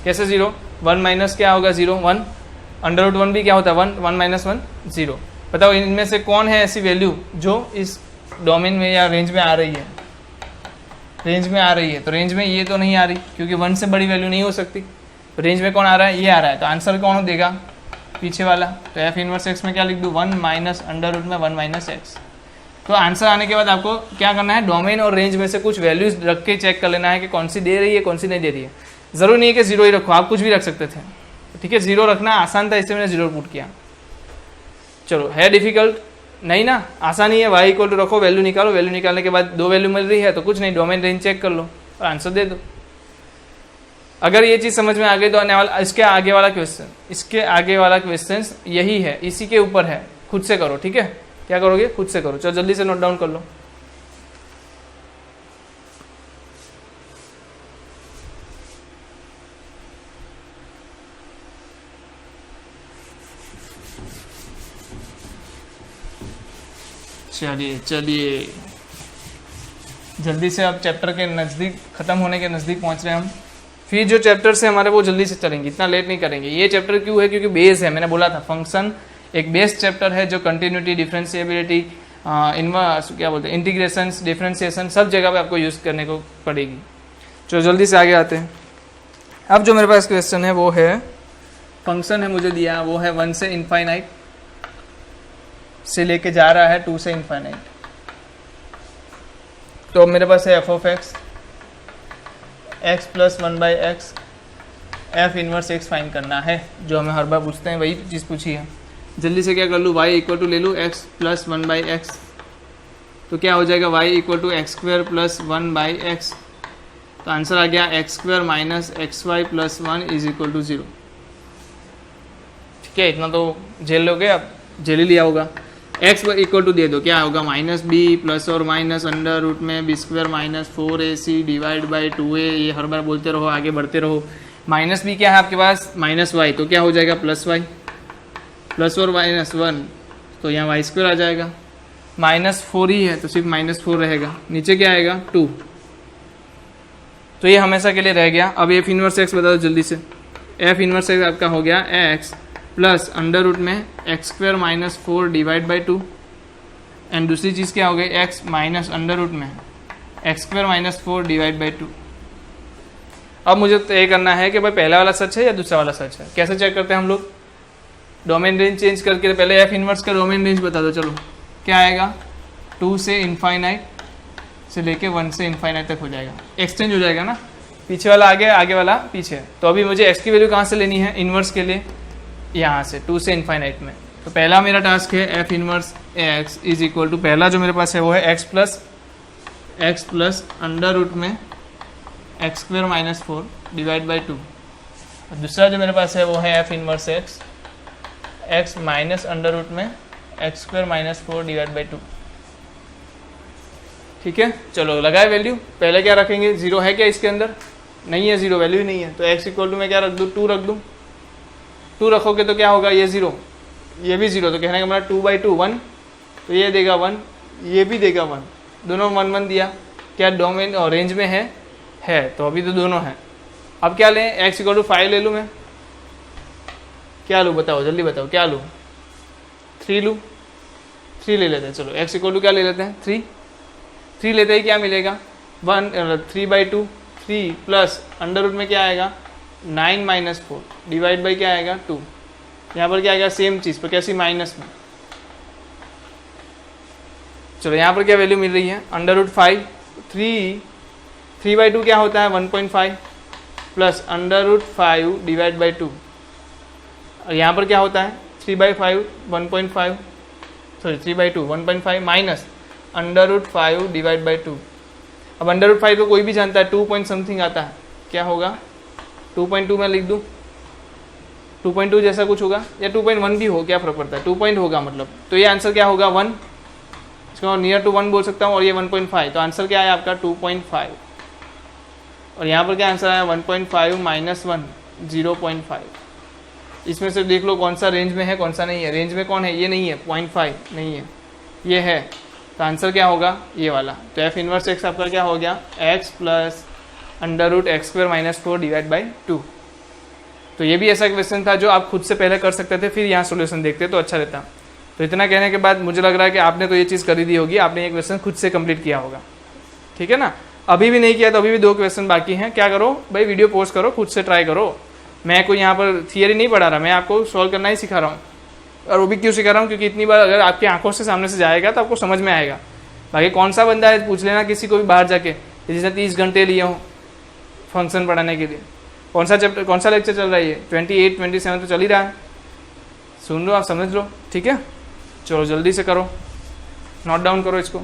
कैसे 0, 1 माइनस क्या होगा 0 1, अंडर रूट 1 भी क्या होता है 1, 1 माइनस 1 0। बताओ इनमें से कौन है ऐसी वैल्यू जो इस डोमेन में या रेंज में आ रही है, रेंज में आ रही है। तो रेंज में ये तो नहीं आ रही क्योंकि 1 से बड़ी वैल्यू नहीं हो सकती, तो रेंज में कौन आ रहा है, ये आ रहा है। तो आंसर कौन देगा, पीछे वाला। तो f इनवर्स x में क्या लिख दूँ 1 माइनस अंडर रूट में 1 माइनस x। तो आंसर आने के बाद आपको क्या करना है, डोमेन और रेंज में से कुछ वैल्यूज रख के चेक कर लेना है कि कौन सी दे रही है कौन सी नहीं दे रही है। ज़रूरी नहीं है कि 0 ही रखो, आप कुछ भी रख सकते थे, ठीक है। 0 रखना आसान था इसलिए मैंने 0 पुट किया। चलो है डिफिकल्ट नहीं ना, आसानी है। y इक्वल टू रखो, वैल्यू निकालो, वैल्यू निकालने के बाद 2 वैल्यू मिल रही है तो कुछ नहीं, डोमेन रेंज चेक कर लो और आंसर दे दो। अगर ये चीज़ समझ में आ गई तो आने वाला इसके आगे वाला क्वेश्चन, इसके आगे वाला क्वेश्चन यही है, इसी के ऊपर है, खुद से करो, ठीक है। क्या करोगे, खुद से करो। चलो जल्दी से नोट डाउन कर लो। चलिए चलिए जल्दी से अब चैप्टर के नज़दीक ख़त्म होने के नज़दीक पहुंच रहे हैं हम। फिर जो चैप्टर से हमारे वो जल्दी से चलेंगे, इतना लेट नहीं करेंगे। ये चैप्टर क्यों है? क्योंकि बेस है, मैंने बोला था फंक्शन एक बेस चैप्टर है जो कंटिन्यूटी, डिफरेंशिएबिलिटी, इनवर्स क्या बोलते हैं, इंटीग्रेशंस, डिफरेंशिएशन सब जगह पे आपको यूज़ करने को पड़ेगी। चलो जल्दी से आगे आते हैं। अब जो मेरे पास क्वेश्चन है वो है, फंक्शन है मुझे दिया, वो है 1 से इनफाइनाइट से लेके जा रहा है 2 से इनफाइनाइट। तो मेरे पास है F of x plus 1/x, F inverse x find करना है, जो हमें हर बार पूछते हैं वही चीज़ पूछी है। जल्दी से क्या कर लूँ, y इक्वल टू ले लूँ x प्लस 1/x, तो क्या हो जाएगा y equal to X square plus 1/x। तो आंसर आ गया x square minus XY plus 1 is equal to 0। ठीक है, इतना तो झेल लोगे, आप झेल ही लिया होगा। x इक्वल टू दे दो, क्या होगा माइनस बी प्लस और माइनस अंडर रूट में B square minus 4ac divide by 2a, ये हर बार बोलते रहो, आगे बढ़ते रहो। माइनस बी क्या है आपके पास, माइनस वाई, तो क्या हो जाएगा प्लस वाई, प्लस और माइनस 1, तो यहाँ वाई स्क्वायर आ जाएगा। माइनस 4 ही है तो सिर्फ -4 रहेगा, नीचे क्या आएगा 2, तो ये हमेशा के लिए रह गया। अब एफ इनवर्स एक्स बता दो जल्दी से। एफ इनवर्स एक्स आपका हो गया एक्स प्लस अंडर रूट में X square minus 4 divide by 2, and दूसरी चीज़ क्या हो गई एक्स माइनस अंडर रूट में X square minus 4 divide by 2। अब मुझे तय करना है कि भाई पहला वाला सच है या दूसरा वाला सच है। कैसे चेक करते हैं हम लोग, डोमेन रेंज चेंज करके पहले एफ इनवर्स का डोमेन रेंज बता दो। चलो क्या आएगा, 2 से इनफाइनाइट से लेके 1 से इनफाइनाइट तक हो जाएगा, एक्सचेंज हो जाएगा ना, पीछे वाला आगे, आगे वाला पीछे। तो अभी मुझे एक्स की वैल्यू कहाँ से लेनी है इनवर्स के लिए, यहाँ से 2 से इनफाइनाइट में। तो पहला मेरा टास्क है F inverse X is equal to, पहला जो मेरे पास है वो है एक्स प्लस अंडर रूट में X square minus 4 divide by 2, और दूसरा जो मेरे पास है वो है F inverse X minus under root में X square minus 4 divide by 2। ठीक है, चलो लगाए वैल्यू। पहले क्या रखेंगे, 0 है क्या इसके अंदर, नहीं है, 0 वैल्यू ही नहीं है, तो x इक्वल टू में क्या रख दूँ, 2 रख दूँ। 2 रखोगे तो क्या होगा, ये 0, ये भी 0, तो कहने का मतलब 2/2 1, तो ये देगा 1, ये भी देगा 1, दोनों 1 1 दिया। क्या डोमेन और रेंज में है, तो अभी तो दोनों हैं। अब क्या लें, x इक्वल टू 5 ले लूँ मैं, क्या लूँ बताओ, जल्दी बताओ क्या लूँ, 3 लूँ, 3 ले लेते हैं। चलो x इक्वल टू क्या ले लेते हैं, 3 लेते ही क्या मिलेगा 3/2, 3 प्लस अंडर रूट में क्या आएगा 9 माइनस 4 डिवाइड बाई क्या आएगा 2। यहाँ पर क्या आएगा सेम चीज़ पर कैसी माइनस में। चलो यहाँ पर क्या वैल्यू मिल रही है, अंडर रूट 5, 3/2 क्या होता है 1.5 plus under root 5 divide by 2, और यहाँ पर क्या होता है 3/5 1.5, sorry 3/2 1.5 minus under root 5 divide by 2। अब अंडर रूट 5 को कोई भी जानता है 2 पॉइंट समथिंग आता है, क्या होगा 2.2 में लिख दूँ, 2.2 जैसा कुछ होगा, या 2.1 भी हो, क्या फर्क पड़ता है, 2 पॉइंट होगा मतलब। तो ये आंसर क्या होगा 1, इसको नियर टू 1 बोल सकता हूँ, और ये 1.5, तो आंसर क्या है आपका 2.5, और यहाँ पर क्या आंसर आया 1.5 माइनस 1 0.5। इसमें से देख लो कौन सा रेंज में है कौन सा नहीं है। रेंज में कौन है, ये नहीं है, 0.5 नहीं है, ये है, तो आंसर क्या होगा ये वाला। तो एफ इनवर्स एक्स आपका क्या हो गया X plus under root X square minus 4 divide by 2। तो ये भी ऐसा क्वेश्चन था जो आप खुद से पहले कर सकते थे, फिर यहाँ सोल्यूशन देखते तो अच्छा रहता। तो इतना कहने के बाद मुझे लग रहा है कि आपने तो ये चीज़ कर ही दी होगी, आपने ये क्वेश्चन खुद से कंप्लीट किया होगा, ठीक है ना। अभी भी नहीं किया तो अभी भी 2 क्वेश्चन बाकी हैं। क्या करो भाई, वीडियो पोस्ट करो, खुद से ट्राई करो। मैं कोई यहाँ पर थियरी नहीं पढ़ा रहा, मैं आपको सॉल्व करना ही सिखा रहा हूँ। और वो भी क्यों सिखा रहा हूँ, क्योंकि इतनी बार अगर आपकी आंखों से सामने से जाएगा तो आपको समझ में आएगा। बाकी कौन सा बंदा है पूछ लेना किसी को भी बाहर जाके, जिसने 30 घंटे लिए हों फंक्शन पढ़ाने के लिए। कौन सा चैप्टर, कौन सा लेक्चर चल रहा है, ये 28 27 तो चल ही रहा है, सुन लो आप, समझ लो, ठीक है। चलो जल्दी से करो, नोट डाउन करो इसको।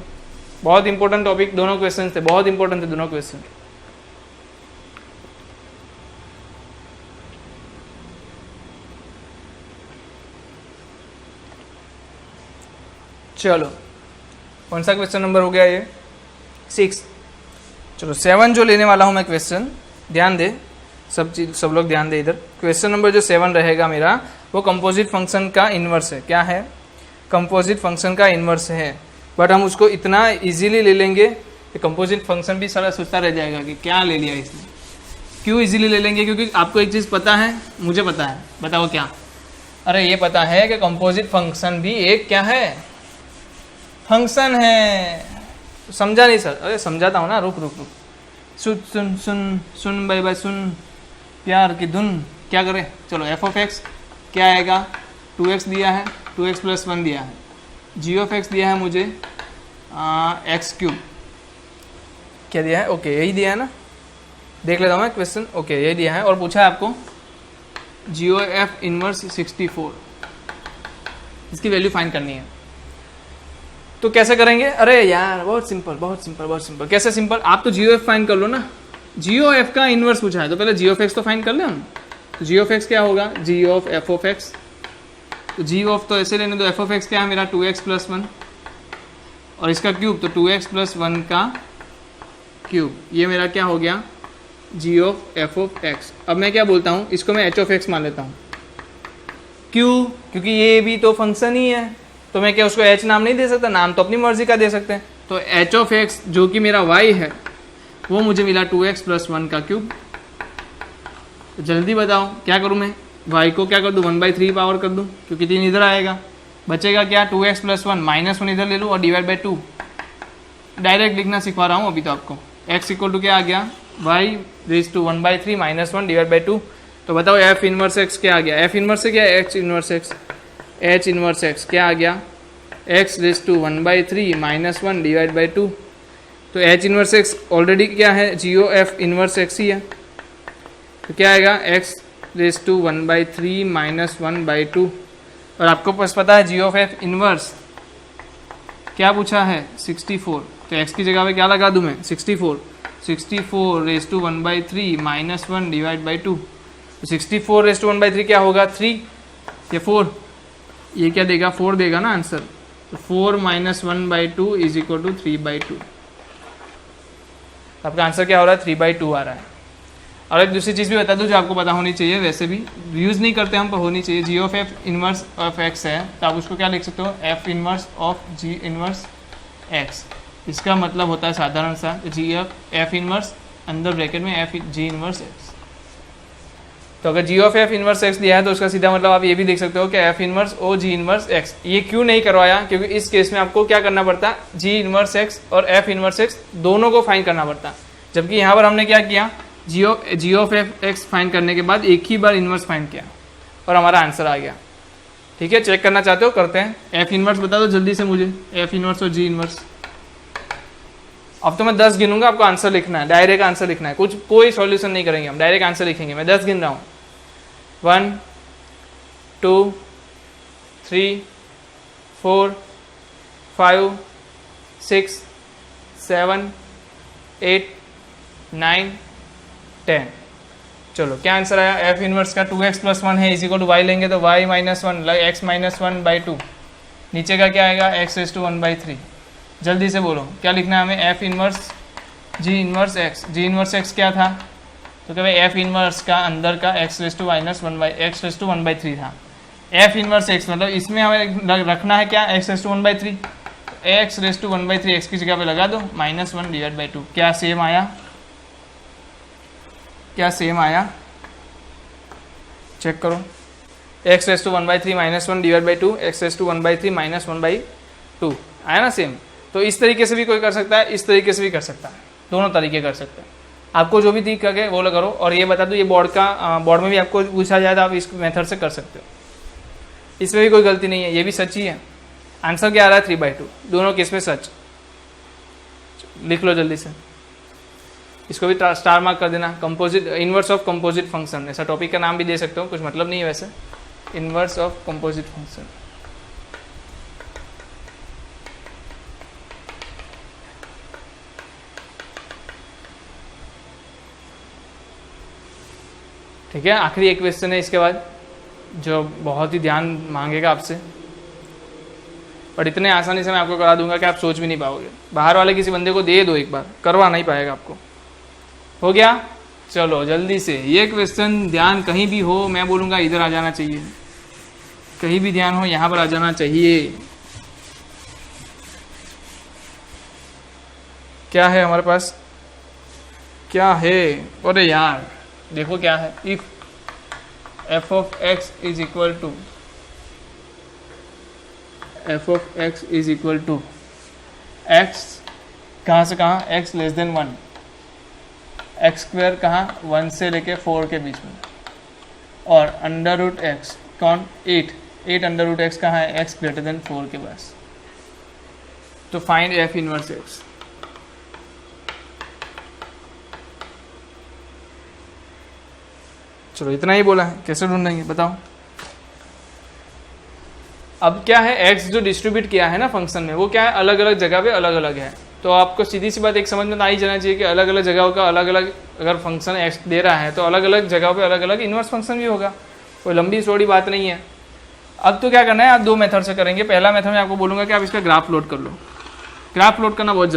बहुत इंपॉर्टेंट टॉपिक, दोनों क्वेश्चन थे, बहुत इंपॉर्टेंट थे दोनों क्वेश्चन। चलो कौन सा क्वेश्चन नंबर हो गया ये 6। चलो 7 जो लेने वाला हूँ मैं क्वेश्चन, ध्यान दे सब लोग ध्यान दे इधर। क्वेश्चन नंबर जो 7 रहेगा मेरा, वो कंपोजिट फंक्शन का इन्वर्स है। क्या है, कंपोजिट फंक्शन का इन्वर्स है। बट हम उसको इतना इजीली ले लेंगे कि कंपोजिट फंक्शन भी सारा सोचता रह जाएगा कि क्या ले लिया इसने। क्यों इजीली ले लेंगे? क्योंकि आपको एक चीज़ पता है, मुझे पता है, बताओ क्या? अरे ये पता है कि कंपोजिट फंक्शन भी एक क्या है, फंक्शन है। समझा नहीं सर? अरे समझाता हूँ ना, रुक रुक रुक। सुन सुन सुन सुन बाय बाय सुन, प्यार की धुन। क्या करें? चलो एफ ऑफ एक्स क्या आएगा, 2x दिया है, 2x + 1 दिया है, जी ऑफ एक्स दिया है मुझे x³ क्या दिया है? ओके यही दिया है ना, देख लेता हूँ मैं क्वेश्चन। ओके यही दिया है और पूछा है आपको GOF इनवर्स 64, इसकी वैल्यू फाइंड करनी है। तो कैसे करेंगे? अरे यार बहुत सिंपल बहुत सिंपल बहुत सिंपल। कैसे सिंपल? आप तो GOF फाइंड कर लो ना, GOF का इनवर्स पूछा है तो पहले G ऑफ एक्स तो फाइंड कर ले हम। तो G ऑफ एक्स क्या होगा? G of F of x. तो G ऑफ तो ऐसे लेने दो, F ऑफ एक्स क्या है मेरा 2x + 1 और इसका क्यूब, तो 2x + 1 का क्यूब, ये मेरा क्या हो गया G of F of x. अब मैं क्या बोलता हूँ, इसको मैं H ऑफ एक्स मान लेता हूँ। क्यों? क्योंकि ये भी तो फंक्शन ही है, तो मैं क्या उसको H नाम नहीं दे सकता? नाम तो अपनी मर्जी का दे सकते हैं। तो H ऑफ एक्स जो कि मेरा y है वो मुझे मिला 2x + 1 का क्यूब। तो जल्दी बताओ क्या करूँ मैं? y को क्या कर दूँ, 1/3 पावर कर दूँ, क्योंकि 3 इधर आएगा, बचेगा क्या 2x + 1 -1 इधर ले लूँ और /2। डायरेक्ट लिखना सिखा रहा हूँ अभी तो आपको। x = क्या आ गया, y रेज़ टू 1/3 -1/2। तो बताओ f इनवर्स x क्या आ गया? f इनवर्स से क्या है? h inverse x। h inverse x क्या आ गया? x raise to 1/3 -1/2। तो h इनवर्स x ऑलरेडी क्या है, GOF इनवर्स x ही है, तो क्या आएगा x रेज़ टू 1/3 -1/2। और आपको बस पता है GOF इनवर्स क्या पूछा है, 64। तो x की जगह पे क्या लगा दूँ मैं, 64 रेज़ टू 1/3 -1/2। तो 64 रेज़ टू 1/3 क्या होगा, 3 या 4? ये क्या देगा, 4 देगा ना आंसर। तो 4 - 1/2 = 3/2। आपका आंसर क्या हो रहा है, 3/2 आ रहा है। और एक दूसरी चीज़ भी बता दूं जो आपको पता होनी चाहिए, वैसे भी यूज़ नहीं करते हम पर होनी चाहिए। G of F inverse of x है, तो आप उसको क्या लिख सकते हो, F inverse of G inverse x। इसका मतलब होता है साधारण सा G ऑफ F इनवर्स अंदर ब्रैकेट में F G इनवर्स x। तो अगर G of F inverse x दिया है तो उसका सीधा मतलब आप ये भी देख सकते हो कि F इनवर्स ओ G इनवर्स x। ये क्यों नहीं करवाया, क्योंकि इस केस में आपको क्या करना पड़ता, G इनवर्स x और F इनवर्स x दोनों को फाइंड करना पड़ता। जबकि यहाँ पर हमने क्या किया, G of F x find करने के बाद एक ही बार इनवर्स फाइंड किया और हमारा आंसर आ गया। ठीक है, चेक करना चाहते हो, करते हैं। F इनवर्स बता दो जल्दी से मुझे, F इनवर्स और G इनवर्स। अब तो मैं 10 गिनूंगा, आपको आंसर लिखना है, डायरेक्ट आंसर लिखना है, कुछ कोई सॉल्यूशन नहीं करेंगे हम, डायरेक्ट आंसर लिखेंगे। मैं 10 गिन रहा हूँ, 1 2 3 4 5 6 7 8 9 10। चलो क्या आंसर आया, F इनवर्स का 2x + 1 है = y लेंगे तो y - 1 x - 1/2। नीचे का क्या आएगा, x रेज़ टू 1/3। जल्दी से बोलो क्या लिखना है हमें, F inverse G inverse x। G inverse x क्या था, तो क्या भाई F इनवर्स का अंदर का x raise to -1/x raise to 1/3 था। F इनवर्स x मतलब इसमें हमें रखना है क्या, x raise to 1/3। x raise to 1/3 x की जगह पे लगा दो -1/2। क्या सेम आया, क्या सेम आया, चेक करो। x raise to 1/3 -1/2, x raise to 1/3 -1/2 आया ना सेम। तो इस तरीके से भी कोई कर सकता है, इस तरीके से भी कर सकता है, दोनों तरीके कर सकते हैं। आपको जो भी ठीक लगे वो करो। और ये बता दो, ये बोर्ड में भी आपको पूछा जाए तो आप इस मेथड से कर सकते हो, इसमें भी कोई गलती नहीं है, ये भी सच ही है। आंसर क्या आ रहा है, 3/2, दोनों केस में सच। लिख लो जल्दी से, इसको भी स्टार मार्क कर देना। Composite inverse of composite function, ऐसा टॉपिक का नाम भी दे सकते हो, कुछ मतलब नहीं है वैसे। इनवर्स ऑफ कंपोजिट फंक्शन, ठीक है। आखिरी एक क्वेश्चन है इसके बाद जो बहुत ही ध्यान मांगेगा आपसे, और इतने आसानी से मैं आपको करा दूंगा कि आप सोच भी नहीं पाओगे। बाहर वाले किसी बंदे को दे दो एक बार, करवा नहीं पाएगा आपको। हो गया, चलो जल्दी से ये क्वेश्चन, ध्यान कहीं भी हो मैं बोलूँगा इधर आ जाना चाहिए, कहीं भी ध्यान हो यहाँ पर आ जाना चाहिए। क्या है हमारे पास, क्या है, अरे यार देखो क्या है, if f of x is equal to f of x is equal to x कहाँ से कहाँ, x less than 1, X square कहाँ 1 से लेके 4 के बीच में, और अंडर रूट एक्स कौन 8 अंडर रूट एक्स कहाँ है, x ग्रेटर देन 4 के पास। तो फाइंड f इनवर्स x। चलो इतना ही बोला है, कैसे ढूंढेंगे बताओ। अब क्या है, x जो डिस्ट्रीब्यूट किया है ना फंक्शन में, वो क्या है अलग अलग जगह पे अलग अलग है। तो आपको सीधी सी बात एक समझ में आ ही जाना चाहिए कि अलग अलग जगहों का अलग अलग अगर फंक्शन x दे रहा है तो अलग अलग जगहों पे अलग अलग इन्वर्स फंक्शन भी होगा, कोई लंबी चौड़ी बात नहीं है। अब तो क्या करना है, आप दो मेथड से करेंगे। पहला मेथड में आपको बोलूँगा कि आप इसका ग्राफ लोड कर लो। ग्राफ लोड करना बहुत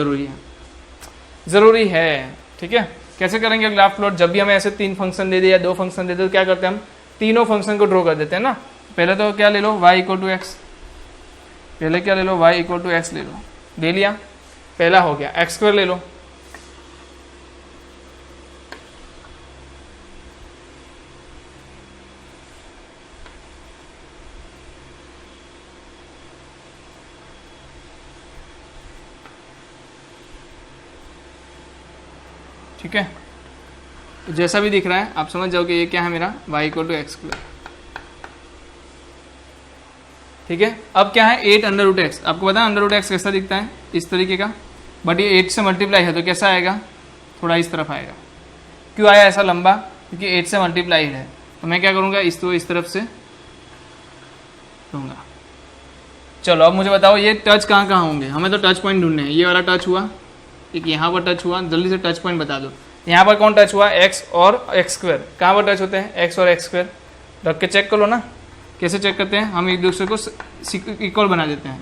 ज़रूरी है, ठीक है। कैसे करेंगे ग्राफ लोड, जब भी हमें ऐसे 3 फंक्शन दे दे या 2 फंक्शन दे दे तो क्या करते हैं हम, तीनों फंक्शन को ड्रॉ कर देते हैं ना। पहले तो क्या ले लो, y इक्वल टू एक्स, पहले क्या ले लो, y इक्वल टू एक्स ले लो, ले लिया, पहला हो गया। एक्स स्क्वायर ले लो, ठीक है। तो जैसा भी दिख रहा है आप समझ जाओगे ये क्या है मेरा, y equal to X square, ठीक है। अब क्या है 8 अंडर रूट एक्स, आपको पता है अंडर रूट एक्स कैसा दिखता है, इस तरीके का, बट ये 8 से मल्टीप्लाई है तो कैसा आएगा, थोड़ा इस तरफ आएगा। क्यों आया ऐसा लंबा, क्योंकि 8 से मल्टीप्लाई है। तो मैं क्या करूँगा, इस तरफ से लूँगा। चलो अब मुझे बताओ ये टच कहाँ कहाँ होंगे, हमें तो टच पॉइंट ढूंढने हैं। ये वाला टच हुआ, एक यहाँ पर टच हुआ, जल्दी से टच पॉइंट बता दो। यहाँ पर कौन टच हुआ, x और एक्स स्क्वायर। कहाँ पर टच होते हैं, x और एक्स स्क्वायर। रख के चेक कर लो ना, कैसे चेक करते हैं, हम एक दूसरे को इक्वल बना देते हैं।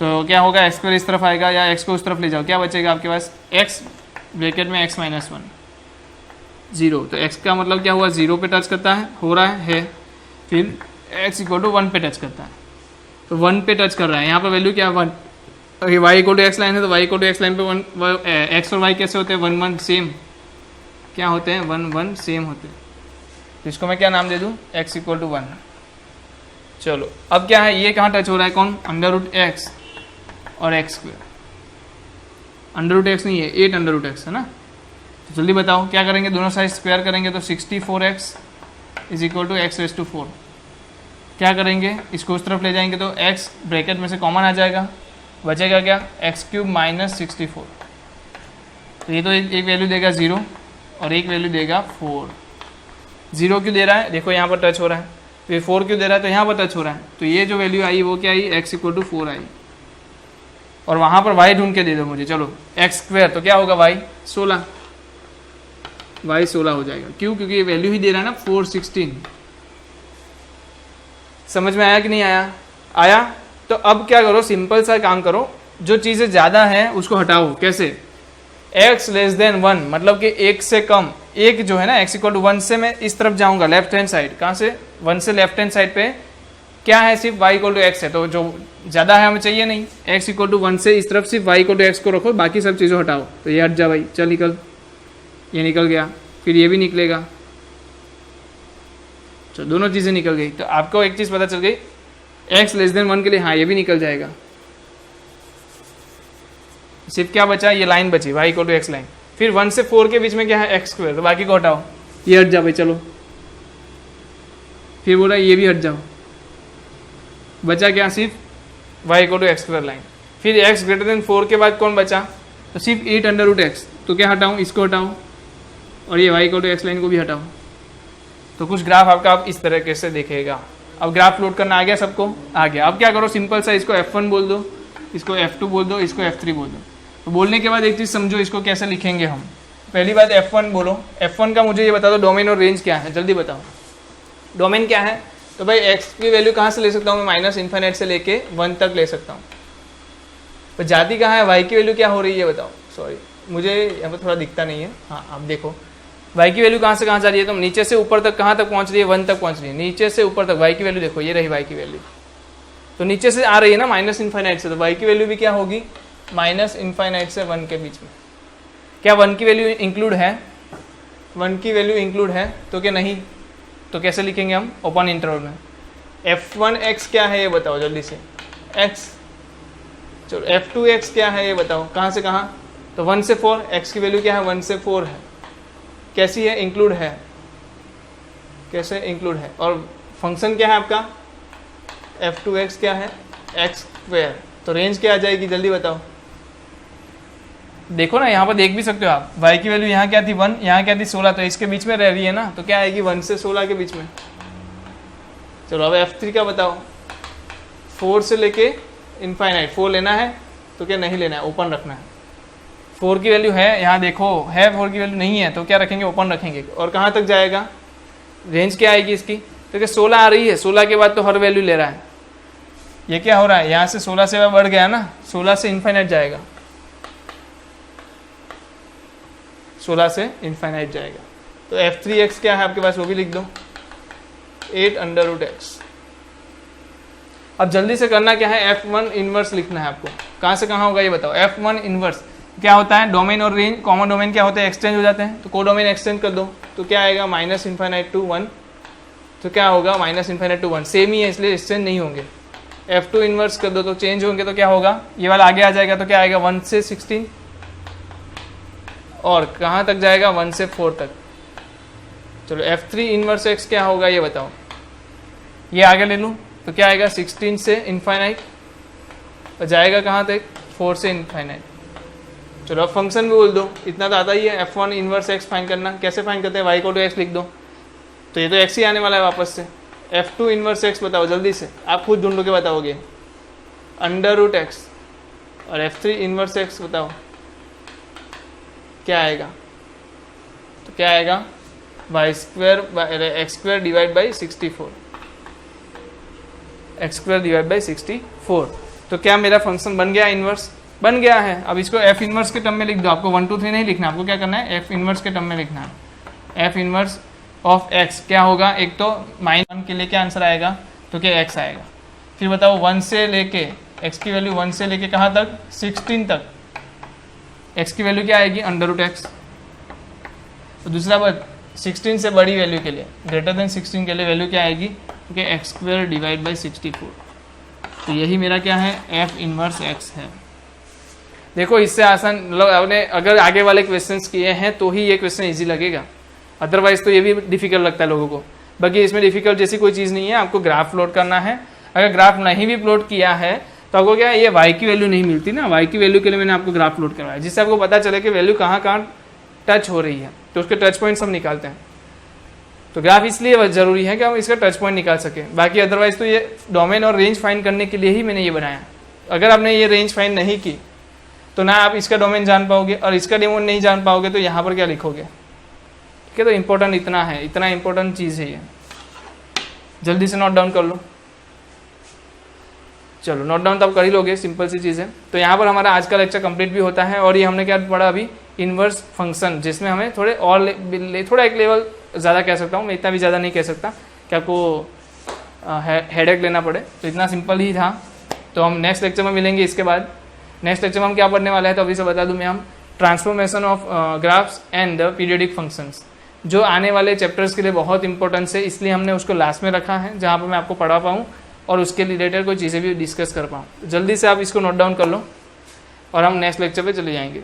तो क्या होगा, एक्स स्क्वायर इस तरफ आएगा या एक्स को उस तरफ ले जाओ, क्या बचेगा आपके पास, x ब्रैकेट में x माइनस 1 0। तो x का मतलब क्या हुआ, 0 पे टच करता है, हो रहा है। फिर x इक्वल टू 1 पे टच करता है, तो 1 पे टच कर रहा है। यहाँ पर वैल्यू क्या है 1, y equal to X line है तो y equal to X line पे x और y कैसे होते हैं, 1 1 सेम, क्या होते हैं 1 1 सेम होते हैं। तो इसको मैं क्या नाम दे दूँ, x इक्वल टू 1। चलो अब क्या है, ये कहाँ टच हो रहा है, कौन, अंडर रूट एक्स और X square. Under root X नहीं है, 8 अंडर रूट एक्स है ना। तो जल्दी बताओ क्या करेंगे, दोनों साइड स्क्वायर करेंगे तो 64x is equal to X raise to 4। क्या करेंगे, इसको उस तरफ ले जाएंगे तो x ब्रैकेट में से कॉमन आ जाएगा, बचेगा क्या, एक्स क्यूब माइनस 64। तो ये तो एक वैल्यू देगा 0 और एक वैल्यू देगा 4। 0 क्यों दे रहा है, देखो यहाँ पर टच हो रहा है, फिर 4 क्यों दे रहा है, तो यहाँ पर टच हो रहा है। तो ये जो वैल्यू आई वो क्या आई, एक्स इक्वल टू 4 आई। और वहाँ पर y ढूंढ के दे दो मुझे। चलो एक्स स्क्वायर तो क्या होगा, y 16, y 16 हो जाएगा। क्यों, क्योंकि ये वैल्यू ही दे रहा है ना 416। समझ में आया कि नहीं आया, आया। तो अब क्या करो, सिंपल सा काम करो, जो चीज़ें ज़्यादा हैं उसको हटाओ। कैसे, x लेस देन 1 मतलब कि 1 से कम, एक जो है ना x इक्वल टू 1 से मैं इस तरफ जाऊंगा, लेफ्ट हैंड साइड। कहाँ से, 1 से लेफ्ट हैंड साइड पे क्या है, सिर्फ y इक्वल टू एक्स है। तो जो ज़्यादा है हमें चाहिए नहीं, x इक्वल टू 1 से इस तरफ सिर्फ y इक्वल टू एक्स को रखो, बाकी सब चीज़ों हटाओ। तो ये हट जा भाई, चल निकल, ये निकल गया, फिर ये भी निकलेगा। तो दोनों चीज़ें निकल गई। तो आपको एक चीज़ पता चल गई, x लेस देन 1 के लिए हाँ ये भी निकल जाएगा। सिर्फ क्या बचा, ये लाइन बची y equal to X line. फिर 1 से 4 के बीच में क्या है, एक्स स्क्वायर, तो बाकी को हटाओ, ये हट जा भाई, चलो। फिर बोला ये भी हट जाओ, बचा क्या, सिर्फ y equal to X square line. फिर x ग्रेटर देन 4 के बाद कौन बचा, तो सिर्फ 8 अंडर रूट एक्स। तो क्या हटाऊँ, इसको हटाओ और ये y equal to X line को भी हटाओ। तो कुछ ग्राफ आपका आप इस तरीके से दिखेगा। अब ग्राफ लोड करना आ गया सबको, आ गया। अब क्या करो, सिंपल सा इसको f1 बोल दो, इसको f2 बोल दो, इसको f3 बोल दो। तो बोलने के बाद एक चीज़ समझो, इसको कैसे लिखेंगे हम। पहली बात f1 बोलो, f1 का मुझे ये बता दो डोमेन और रेंज क्या है, जल्दी बताओ। डोमेन क्या है, तो भाई x की वैल्यू कहाँ से ले सकता हूँ मैं, माइनस इन्फिनिट से लेके 1 तक ले सकता हूँ। तो जाति कहाँ है, y की वैल्यू क्या हो रही है बताओ। सॉरी मुझे यहाँ पर थोड़ा दिखता नहीं है, हाँ आप देखो y की वैल्यू कहाँ से कहाँ जा रही है, तो नीचे से ऊपर तक कहाँ तक पहुँच रही है, 1 तक पहुँच रही है। नीचे से ऊपर तक y की वैल्यू देखो, ये रही y की वैल्यू, तो नीचे से आ रही है ना माइनस इन्फिनिट से, तो y की वैल्यू भी क्या होगी, माइनस इन्फिनिट से 1 के बीच में। क्या 1 की वैल्यू इंक्लूड है? 1 की वैल्यू इंक्लूड है तो क्या नहीं? तो कैसे लिखेंगे हम ओपन इंटरवल में? f1x क्या है ये बताओ जल्दी से, x। चलो f2x क्या है ये बताओ, कहाँ से कहाँ? तो 1 से 4, x की वैल्यू क्या है? 1 से 4 है। कैसी है? इंक्लूड है। कैसे इंक्लूड है? और फंक्शन क्या है आपका? f2x क्या है? x square. तो रेंज क्या आ जाएगी जल्दी बताओ? देखो ना, यहाँ पर देख भी सकते हो आप, y की वैल्यू यहाँ क्या थी 1, यहाँ क्या थी 16, तो इसके बीच में रह रही है ना, तो क्या आएगी 1 से 16 के बीच में। चलो अब f3 का बताओ, 4 से लेके इनफाइनाइट। 4 लेना है तो क्या नहीं लेना है? ओपन रखना है। 4 की वैल्यू है, यहाँ देखो है, 4 की वैल्यू नहीं है तो क्या रखेंगे? ओपन रखेंगे। और कहाँ तक जाएगा? रेंज क्या आएगी इसकी? तो क्या 16 आ रही है, 16 के बाद तो हर वैल्यू ले रहा है। ये क्या हो रहा है, यहाँ से 16 से बढ़ गया ना, 16 से इनफाइनाइट जाएगा, 16 से इनफाइनाइट जाएगा। तो f3x क्या है आपके पास, वो भी लिख दो, 8√x। अब जल्दी से करना क्या है, f1 इनवर्स लिखना है आपको। कहाँ से कहाँ होगा ये बताओ? f1 इनवर्स क्या होता है? डोमेन और रेंज, कॉमन डोमेन क्या होते हैं? एक्सचेंज हो जाते हैं। तो को डोमेन एक्सचेंज कर दो तो क्या आएगा? -∞ to 1। तो क्या होगा? -∞ to 1 सेम ही है, इसलिए एक्सचेंज नहीं होंगे। f2 इनवर्स कर दो तो चेंज होंगे, तो क्या होगा? ये वाला आगे आ जाएगा, तो क्या आएगा? 1 से 16। और कहाँ तक जाएगा? 1 से 4 तक। चलो f3 इनवर्स x क्या होगा ये बताओ? ये आगे ले लूँ तो क्या आएगा? 16 से इनफाइनाइट, और जाएगा कहाँ तक? 4 से इनफाइनाइट। चलो अब फंक्शन भी बोल दो, इतना तो आता ही है। f1 इनवर्स x फाइंड करना, कैसे फाइंड करते हैं? y को x लिख दो, तो ये तो x ही आने वाला है वापस से। f2 इनवर्स x बताओ जल्दी से, आप खुद ढूंढ के बताओगे, √x। और f3 इनवर्स x बताओ क्या आएगा? तो क्या आएगा? x² divide by 64, x² divide by 64। तो क्या मेरा फंक्शन बन गया? इनवर्स बन गया है। अब इसको f इनवर्स के टर्म में लिख दो। आपको 1 2 3 नहीं लिखना, आपको क्या करना है? f इनवर्स के टर्म में लिखना है। f इनवर्स ऑफ x क्या होगा? एक तो -1 के लिए क्या आंसर आएगा? तो क्या x आएगा। फिर बताओ 1 से लेके x की वैल्यू 1 से लेके कहाँ तक? 16 तक। x की वैल्यू क्या आएगी? √x। तो दूसरा बात, 16 से बड़ी वैल्यू के लिए, ग्रेटर देन 16 के लिए वैल्यू क्या आएगी? क्योंकि x² डिवाइड बाई 64। तो यही मेरा क्या है? f इनवर्स x है। देखो इससे आसान, मतलब आपने अगर आगे वाले क्वेश्चंस किए हैं तो ही ये क्वेश्चन इजी लगेगा, अदरवाइज तो ये भी डिफिकल्ट लगता है लोगों को। बाकी इसमें डिफिकल्ट जैसी कोई चीज़ नहीं है। आपको ग्राफ प्लॉट करना है, अगर ग्राफ नहीं भी प्लॉट किया है तो आपको क्या है, ये y की वैल्यू नहीं मिलती ना, y की वैल्यू के लिए मैंने आपको ग्राफ प्लॉट करवाया, जिससे आपको पता चले कि वैल्यू कहाँ कहाँ टच हो रही है, तो उसके टच पॉइंट्स हम निकालते हैं। तो ग्राफ इसलिए जरूरी है कि हम इसका टच पॉइंट निकाल सकें। बाकी अदरवाइज तो ये डोमेन और रेंज फाइंड करने के लिए ही मैंने ये बनाया। अगर आपने ये रेंज फाइंड नहीं की तो ना आप इसका डोमेन जान पाओगे, और इसका डोमेन नहीं जान पाओगे तो यहाँ पर क्या लिखोगे? ठीक है, तो इम्पोर्टेंट इतना है, इतना इम्पोर्टेंट चीज़ है ये। जल्दी से नोट डाउन कर लो। चलो नोट डाउन तो आप कर ही लोगे, सिंपल सी चीज़ है। तो यहाँ पर हमारा आज का लेक्चर कंप्लीट भी होता है। और ये हमने क्या पढ़ा अभी? इनवर्स फंक्शन, जिसमें हमें थोड़े और थोड़ा एक लेवल ज़्यादा कह सकता हूँ मैं, इतना भी ज़्यादा नहीं कह सकता कि आपको हेडेक लेना पड़े। तो इतना सिंपल ही था। तो हम नेक्स्ट लेक्चर में मिलेंगे। इसके बाद नेक्स्ट लेक्चर में हम क्या पढ़ने वाले हैं, तो अभी से बता दूं मैं, हम transformation of graphs and the periodic functions, जो आने वाले चैप्टर्स के लिए बहुत इंपॉर्टेंस है, इसलिए हमने उसको लास्ट में रखा है, जहाँ पर मैं आपको पढ़ा पाऊँ और उसके रिलेटेड कोई चीज़ें भी डिस्कस कर पाऊँ। तो जल्दी से आप इसको नोट डाउन कर लो और हम नेक्स्ट लेक्चर पे चले जाएंगे।